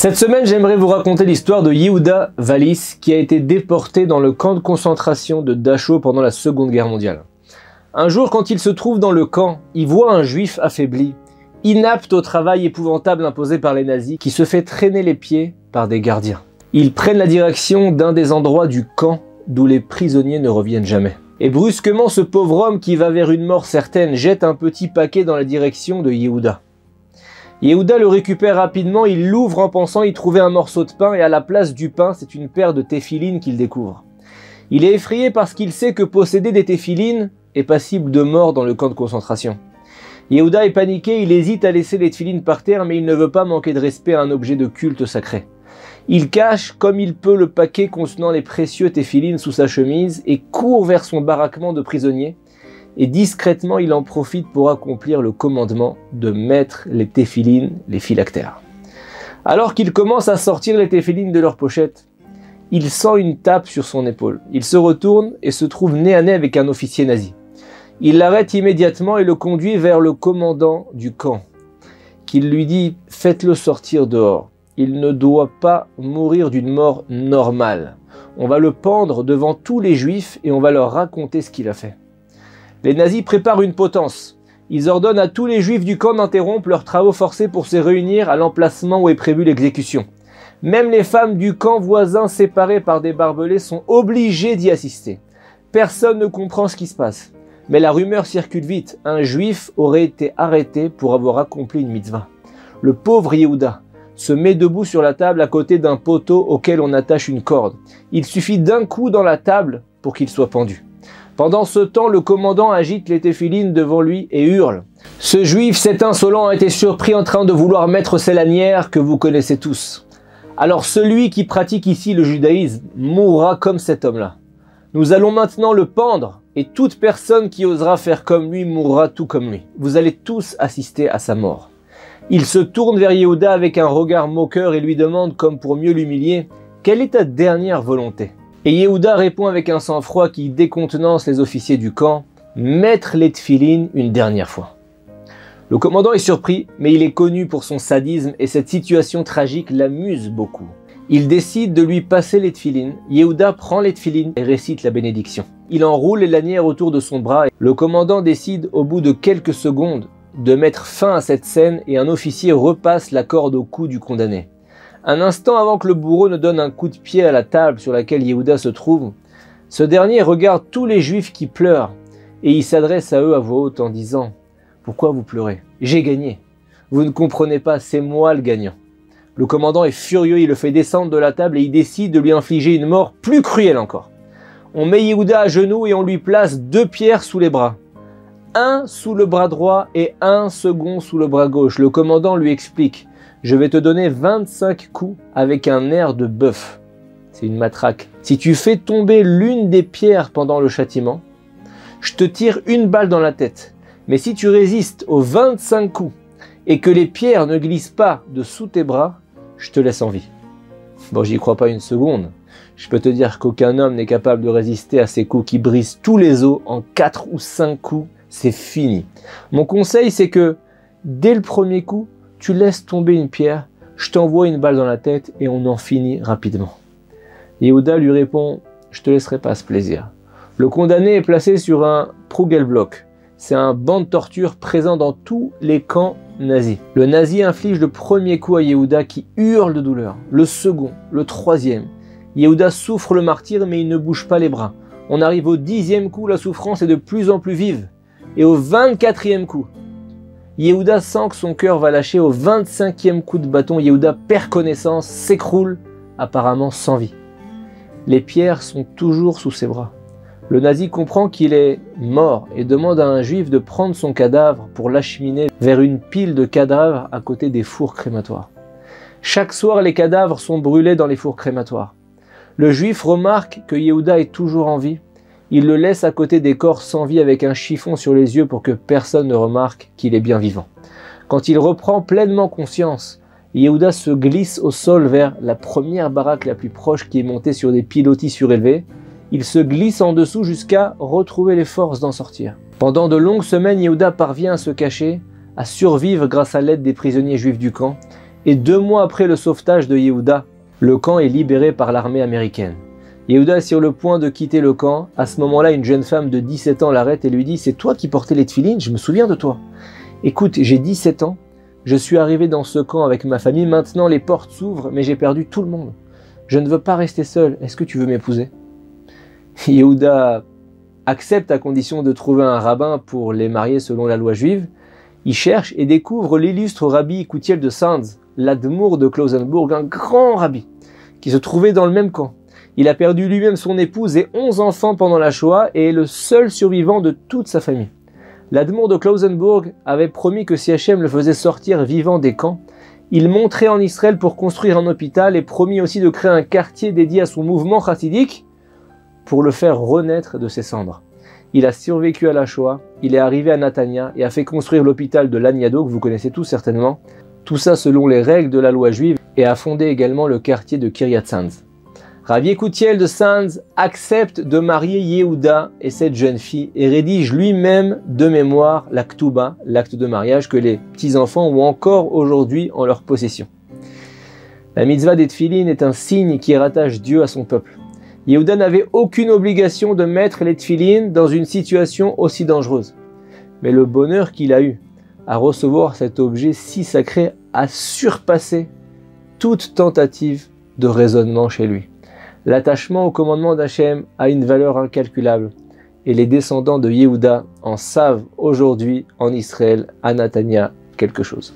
Cette semaine, j'aimerais vous raconter l'histoire de Yehuda Wallis qui a été déporté dans le camp de concentration de Dachau pendant la Seconde Guerre mondiale. Un jour, quand il se trouve dans le camp, il voit un juif affaibli, inapte au travail épouvantable imposé par les nazis, qui se fait traîner les pieds par des gardiens. Ils prennent la direction d'un des endroits du camp d'où les prisonniers ne reviennent jamais. Et brusquement, ce pauvre homme qui va vers une mort certaine jette un petit paquet dans la direction de Yehuda. Yehuda le récupère rapidement, il l'ouvre en pensant y trouver un morceau de pain et à la place du pain, c'est une paire de téphilines qu'il découvre. Il est effrayé parce qu'il sait que posséder des téphilines est passible de mort dans le camp de concentration. Yehuda est paniqué, il hésite à laisser les téphilines par terre mais il ne veut pas manquer de respect à un objet de culte sacré. Il cache comme il peut le paquet contenant les précieux téphilines sous sa chemise et court vers son baraquement de prisonnier. Et discrètement, il en profite pour accomplir le commandement de mettre les téphilines, les phylactères. Alors qu'il commence à sortir les téphilines de leur pochette, il sent une tape sur son épaule. Il se retourne et se trouve nez à nez avec un officier nazi. Il l'arrête immédiatement et le conduit vers le commandant du camp, qui lui dit « Faites-le sortir dehors. Il ne doit pas mourir d'une mort normale. On va le pendre devant tous les juifs et on va leur raconter ce qu'il a fait. » Les nazis préparent une potence. Ils ordonnent à tous les juifs du camp d'interrompre leurs travaux forcés pour se réunir à l'emplacement où est prévue l'exécution. Même les femmes du camp voisin séparées par des barbelés sont obligées d'y assister. Personne ne comprend ce qui se passe. Mais la rumeur circule vite. Un juif aurait été arrêté pour avoir accompli une mitzvah. Le pauvre Yehuda se met debout sur la table à côté d'un poteau auquel on attache une corde. Il suffit d'un coup dans la table pour qu'il soit pendu. Pendant ce temps, le commandant agite les téphilines devant lui et hurle. Ce juif, cet insolent, a été surpris en train de vouloir mettre ces lanières que vous connaissez tous. Alors celui qui pratique ici le judaïsme mourra comme cet homme-là. Nous allons maintenant le pendre et toute personne qui osera faire comme lui mourra tout comme lui. Vous allez tous assister à sa mort. Il se tourne vers Yehuda avec un regard moqueur et lui demande, comme pour mieux l'humilier, « Quelle est ta dernière volonté ?» Et Yehuda répond avec un sang-froid qui décontenance les officiers du camp, « Mettre les téphilines une dernière fois. » Le commandant est surpris, mais il est connu pour son sadisme et cette situation tragique l'amuse beaucoup. Il décide de lui passer les téphilines. Yehuda prend les téphilines et récite la bénédiction. Il enroule les lanières autour de son bras. Le commandant décide au bout de quelques secondes de mettre fin à cette scène et un officier repasse la corde au cou du condamné. Un instant avant que le bourreau ne donne un coup de pied à la table sur laquelle Yehuda se trouve, ce dernier regarde tous les juifs qui pleurent et il s'adresse à eux à voix haute en disant « Pourquoi vous pleurez? J'ai gagné. Vous ne comprenez pas, c'est moi le gagnant. » Le commandant est furieux, il le fait descendre de la table et il décide de lui infliger une mort plus cruelle encore. On met Yehuda à genoux et on lui place 2 pierres sous les bras. Un sous le bras droit et un second sous le bras gauche. Le commandant lui explique « Je vais te donner 25 coups avec un air de bœuf. » C'est une matraque. Si tu fais tomber l'une des pierres pendant le châtiment, je te tire une balle dans la tête. Mais si tu résistes aux 25 coups et que les pierres ne glissent pas de sous tes bras, je te laisse en vie. Bon, j'y crois pas une seconde. Je peux te dire qu'aucun homme n'est capable de résister à ces coups qui brisent tous les os en 4 ou 5 coups. C'est fini. Mon conseil, c'est que dès le premier coup, tu laisses tomber une pierre, je t'envoie une balle dans la tête et on en finit rapidement. Yehuda lui répond « Je te laisserai pas ce plaisir ». Le condamné est placé sur un Prugelblock. C'est un banc de torture présent dans tous les camps nazis. Le nazi inflige le premier coup à Yehuda qui hurle de douleur. Le second, le troisième. Yehuda souffre le martyre mais il ne bouge pas les bras. On arrive au 10e coup, la souffrance est de plus en plus vive. Et au 24e coup, Yehuda sent que son cœur va lâcher. Au 25e coup de bâton, Yehuda perd connaissance, s'écroule, apparemment sans vie. Les pierres sont toujours sous ses bras. Le nazi comprend qu'il est mort et demande à un juif de prendre son cadavre pour l'acheminer vers une pile de cadavres à côté des fours crématoires. Chaque soir, les cadavres sont brûlés dans les fours crématoires. Le juif remarque que Yehuda est toujours en vie. Il le laisse à côté des corps sans vie avec un chiffon sur les yeux pour que personne ne remarque qu'il est bien vivant. Quand il reprend pleinement conscience, Yehuda se glisse au sol vers la première baraque la plus proche qui est montée sur des pilotis surélevés. Il se glisse en dessous jusqu'à retrouver les forces d'en sortir. Pendant de longues semaines, Yehuda parvient à se cacher, à survivre grâce à l'aide des prisonniers juifs du camp, Et 2 mois après le sauvetage de Yehuda, le camp est libéré par l'armée américaine. Yehuda est sur le point de quitter le camp. À ce moment-là, une jeune femme de 17 ans l'arrête et lui dit « C'est toi qui portais les tefilines, je me souviens de toi. Écoute, j'ai 17 ans, je suis arrivé dans ce camp avec ma famille, maintenant les portes s'ouvrent, mais j'ai perdu tout le monde. Je ne veux pas rester seul, est-ce que tu veux m'épouser ?» Yehuda accepte à condition de trouver un rabbin pour les marier selon la loi juive. Il cherche et découvre l'illustre rabbi Koutiel de Sanz, l'Admour de Klausenburg, un grand rabbi, qui se trouvait dans le même camp. Il a perdu lui-même son épouse et 11 enfants pendant la Shoah et est le seul survivant de toute sa famille. L'Admour de Klausenburg avait promis que si Hachem le faisait sortir vivant des camps, il monterait en Israël pour construire un hôpital et promis aussi de créer un quartier dédié à son mouvement chassidique pour le faire renaître de ses cendres. Il a survécu à la Shoah, il est arrivé à Natania et a fait construire l'hôpital de Laniado, que vous connaissez tous certainement, tout ça selon les règles de la loi juive, et a fondé également le quartier de Kiryat Sanz. Rabbi Koutiel de Sanz accepte de marier Yehuda et cette jeune fille et rédige lui-même de mémoire la Ktuba, l'acte de mariage que les petits-enfants ont encore aujourd'hui en leur possession. La mitzvah des tefilines est un signe qui rattache Dieu à son peuple. Yehuda n'avait aucune obligation de mettre les tefilines dans une situation aussi dangereuse. Mais le bonheur qu'il a eu à recevoir cet objet si sacré a surpassé toute tentative de raisonnement chez lui. L'attachement au commandement d'Hachem a une valeur incalculable et les descendants de Yehuda en savent aujourd'hui en Israël, à Natania, quelque chose.